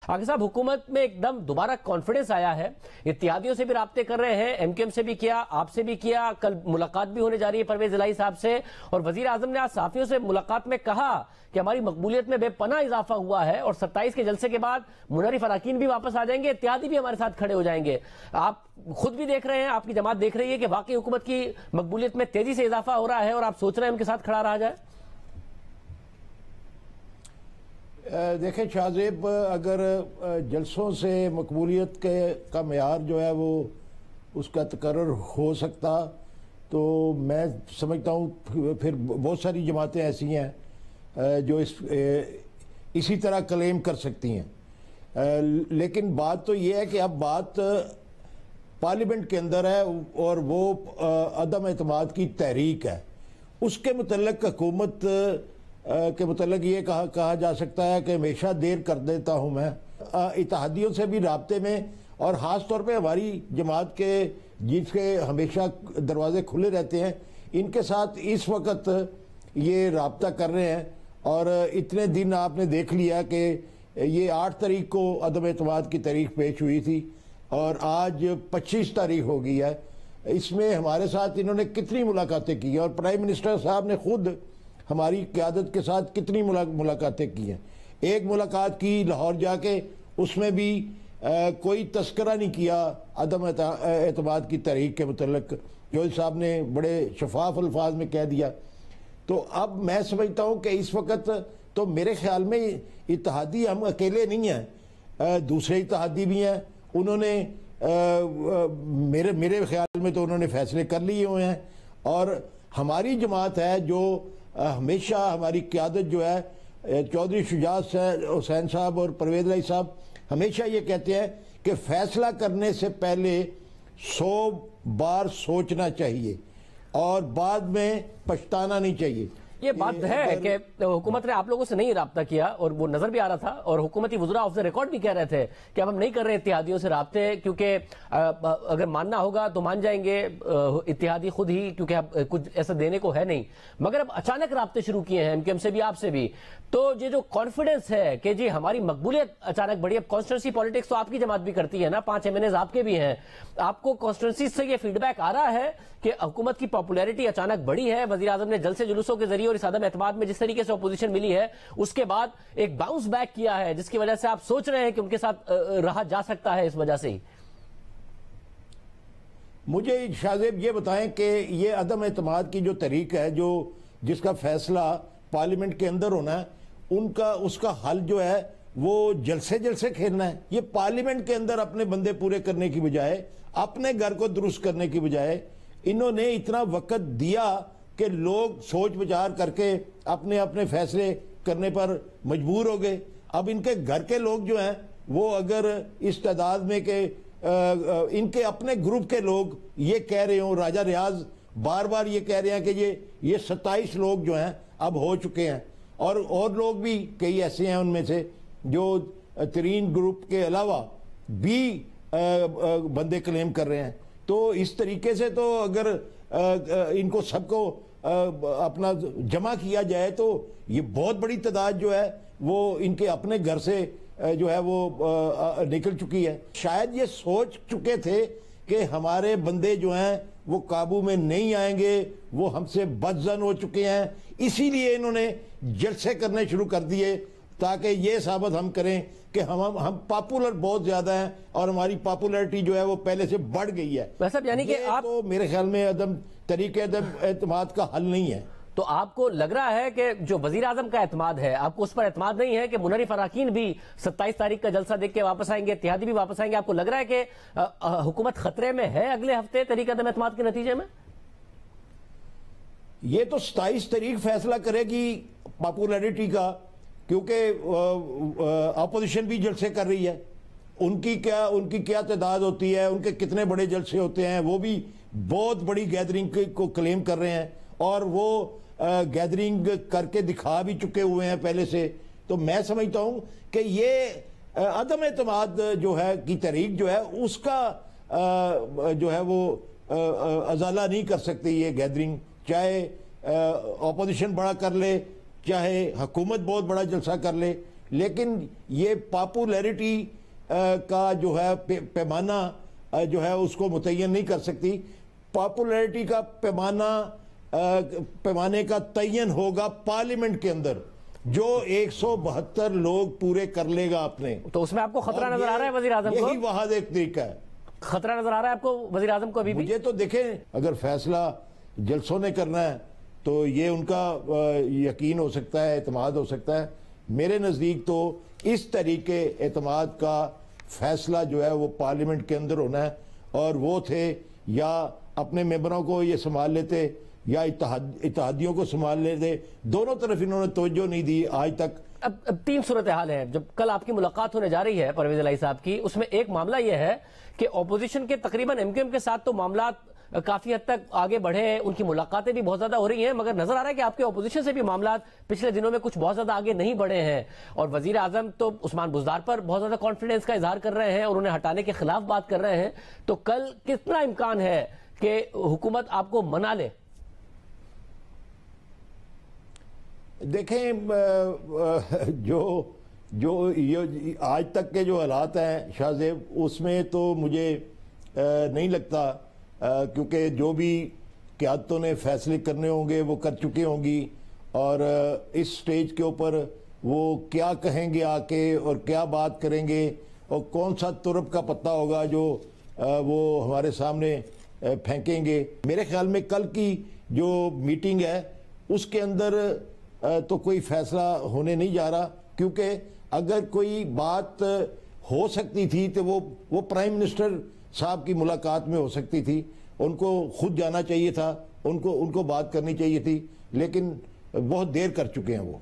आगे साहब, हुकूमत में एकदम दोबारा कॉन्फिडेंस आया है, इत्तेहादियों से भी राब्ते कर रहे हैं, एमकेएम से भी किया, आपसे भी किया, कल मुलाकात भी होने जा रही है परवेज इलाही साहब से, और वजीर आजम ने आज सहाफियों से मुलाकात में कहा कि हमारी मकबूलियत में बेपनाह इजाफा हुआ है और 27 के जलसे के बाद मुनर्रिफ अरकान भी वापस आ जाएंगे, इत्तेहादी भी हमारे साथ खड़े हो जाएंगे। आप खुद भी देख रहे हैं, आपकी जमात देख रही है कि वाकई हुकूमत की मकबूलियत में तेजी से इजाफा हो रहा है और आप सोच रहे हैं उनके साथ खड़ा रहा जाए। देखें शाहजेब, अगर जलसों से मकबूलियत का मेयार जो है वो उसका तकर्रर हो सकता तो मैं समझता हूँ फिर बहुत सारी जमातें ऐसी हैं जो इसी तरह क्लेम कर सकती हैं। लेकिन बात तो ये है कि अब बात पार्लियामेंट के अंदर है और वो अदम एतमाद की तहरीक है। उसके मुतल्लिक हुकूमत के मुतल्लिक ये कहा जा सकता है कि हमेशा देर कर देता हूँ मैं इत्तेहादियों से भी राब्ते में, और ख़ास तौर पे हमारी जमात के जिसके हमेशा दरवाजे खुले रहते हैं, इनके साथ इस वक्त ये राब्ता कर रहे हैं। और इतने दिन आपने देख लिया कि ये 8 तारीख को अदम एतमाद की तारीख पेश हुई थी और आज 25 तारीख हो गई है। इसमें हमारे साथ इन्होंने कितनी मुलाकातें की हैं और प्राइम मिनिस्टर साहब ने खुद हमारी क़यादत के साथ कितनी मुलाकातें की हैं। एक मुलाकात की लाहौर जाके, उसमें भी कोई तस्करा नहीं किया अदम एतमाद की तहरीक के मुतल्लिक, जो साहब ने बड़े शफाफ अल्फाज में कह दिया। तो अब मैं समझता हूँ कि इस वक्त तो मेरे ख्याल में इत्तेहादी हम अकेले नहीं हैं, दूसरे इत्तेहादी भी हैं। उन्होंने मेरे ख्याल में तो उन्होंने फैसले कर लिए हुए हैं और हमारी जमात है जो हमेशा हमारी क़यादत जो है चौधरी शुजात हुसैन साहब और परवेज इलाही साहब हमेशा ये कहते हैं कि फैसला करने से पहले 100 बार सोचना चाहिए और बाद में पछताना नहीं चाहिए। ये बात है कि हुकूमत ने आप लोगों से नहीं राब्ता किया और वो नजर भी आ रहा था, और हुकूमती वज़रा ऑफ द रिकॉर्ड भी कह रहे थे कि अब हम नहीं कर रहे इत्तेहादियों से राब्ते, क्योंकि अगर मानना होगा तो मान जाएंगे इत्तेहादी खुद ही, क्योंकि अब कुछ ऐसा देने को है नहीं। मगर अब अचानक राब्ते शुरू किए हैं एमकेएम से भी, आपसे भी, तो ये जो कॉन्फिडेंस है कि जी हमारी मकबूलियत अचानक बढ़ी। अब कॉन्स्टिट्यूंसी पॉलिटिक्स तो आपकी जमात भी करती है ना, 5 एमएनएज आपके भी हैं। आपको कॉन्स्टिट्यूंसी से ये फीडबैक आ रहा है कि हुकूमत की पॉपुलैरिटी अचानक बढ़ी है, वज़ीर आज़म ने जलसे जुलूसों के जरिए और इस अदम एतमाद में जिस तरीके से अपोजिशन मिली है उसके बाद एक बाउंस बैक किया है, जिसकी वजह से आप सोच रहे हैं कि उनके साथ रहा जा सकता है इस वजह से ही। मुझे शाहजेब ये बताएं कि ये अदम एतमाद की जो तरीक है, जो जिसका फैसला पार्लियामेंट के अंदर होना है, उसका हल जो है वो जलसे खेलना है। ये पार्लियामेंट के अंदर अपने बंदे पूरे करने की बजाय, अपने घर को दुरुस्त करने की बजाय, इन्होंने इतना वक्त दिया कि लोग सोच विचार करके अपने अपने फैसले करने पर मजबूर हो गए। अब इनके घर के लोग जो हैं वो अगर इस तादाद में के इनके अपने ग्रुप के लोग ये कह रहे हों, राजा रियाज बार बार ये कह रहे हैं कि ये 27 लोग जो हैं अब हो चुके हैं, और लोग भी कई ऐसे हैं उनमें से जो तरीन ग्रुप के अलावा भी बंदे क्लेम कर रहे हैं। तो इस तरीके से तो अगर इनको सबको अपना जमा किया जाए तो ये बहुत बड़ी तादाद जो है वो इनके अपने घर से जो है वो निकल चुकी है। शायद ये सोच चुके थे कि हमारे बंदे जो हैं वो काबू में नहीं आएंगे, वो हमसे बदजन हो चुके हैं, इसीलिए इन्होंने जलसे करने शुरू कर दिए ताकि ये साबित हम करें कि हम पॉपुलर बहुत ज्यादा हैं और हमारी पॉपुलैरिटी जो है वो पहले से बढ़ गई है। वैसे यानी कि आप तो मेरे ख्याल में अदम एतमाद का हल नहीं है। तो आपको लग रहा है कि जो वजीर आजम का एतमाद है, आपको उस पर एतमाद नहीं है कि मुनर्रिफ अरकान भी 27 तारीख का जलसा देख के वापस आएंगे, इत्तेहादी भी वापस आएंगे? आपको लग रहा है कि हुकूमत खतरे में है अगले हफ्ते तरीके अदम एतमाद के नतीजे में? ये तो 27 तारीख फैसला करेगी पॉपुलैरिटी का, क्योंकि अपोजिशन भी जलसे कर रही है। उनकी क्या तादाद होती है, उनके कितने बड़े जलसे होते हैं, वो भी बहुत बड़ी गैदरिंग को क्लेम कर रहे हैं और वो गैदरिंग करके दिखा भी चुके हुए हैं पहले से। तो मैं समझता हूं कि ये अदम एतमाद जो है की तहरीक जो है उसका जो है वो अजाला नहीं कर सकती ये गैदरिंग, चाहे अपोजिशन बड़ा कर ले, चाहे हुकूमत बहुत बड़ा जलसा कर ले, लेकिन ये पॉपुलैरिटी का जो है पैमाना जो है उसको मुतय्यन नहीं कर सकती। पॉपुलैरिटी का पैमाने का तयन होगा पार्लियामेंट के अंदर, जो 172 लोग पूरे कर लेगा अपने। तो उसमें आपको खतरा नजर आ रहा है वजीर आजम को? यही वहां एक तरीका है। खतरा नजर आ रहा है आपको वजीर आजम को अभी भी? मुझे तो देखें, अगर फैसला जलसों ने करना है तो ये उनका यकीन हो सकता है, एतमाद हो सकता है। मेरे नजदीक तो इस तरीके एतमाद का फैसला जो है वो पार्लियामेंट के अंदर होना है, और वो थे या अपने मेंबरों को ये संभाल लेते या इत्तेहादियों को संभाल लेते। दोनों तरफ इन्होंने तवज्जो नहीं दी आज तक। अब तीन सूरत हाल है। जब कल आपकी मुलाकात होने जा रही है परवेज इलाही साहब की, उसमें एक मामला यह है कि ऑपोजिशन के तकरीबन एमक्यूएम के साथ तो मामला काफी हद तक आगे बढ़े हैं, उनकी मुलाकातें भी बहुत ज्यादा हो रही हैं, मगर नजर आ रहा है कि आपके ऑपोजिशन से भी मामला पिछले दिनों में कुछ बहुत ज्यादा आगे नहीं बढ़े हैं। और वजीर आजम तो उस्मान बुज़दार पर बहुत ज्यादा कॉन्फिडेंस का इजहार कर रहे हैं और उन्हें हटाने के खिलाफ बात कर रहे हैं। तो कल कितना इम्कान है कि हुकूमत आपको मना ले? देखें, जो ये आज तक के जो हालात हैं शाहजेब, उसमें तो मुझे नहीं लगता, क्योंकि जो भी क़यादतों ने फैसले करने होंगे वो कर चुकी होंगी, और इस स्टेज के ऊपर वो क्या कहेंगे आके और क्या बात करेंगे और कौन सा तुरब का पत्ता होगा जो वो हमारे सामने फेंकेंगे। मेरे ख्याल में कल की जो मीटिंग है उसके अंदर तो कोई फैसला होने नहीं जा रहा, क्योंकि अगर कोई बात हो सकती थी तो वो प्राइम मिनिस्टर साहब की मुलाकात में हो सकती थी। उनको खुद जाना चाहिए था, उनको बात करनी चाहिए थी, लेकिन बहुत देर कर चुके हैं वो।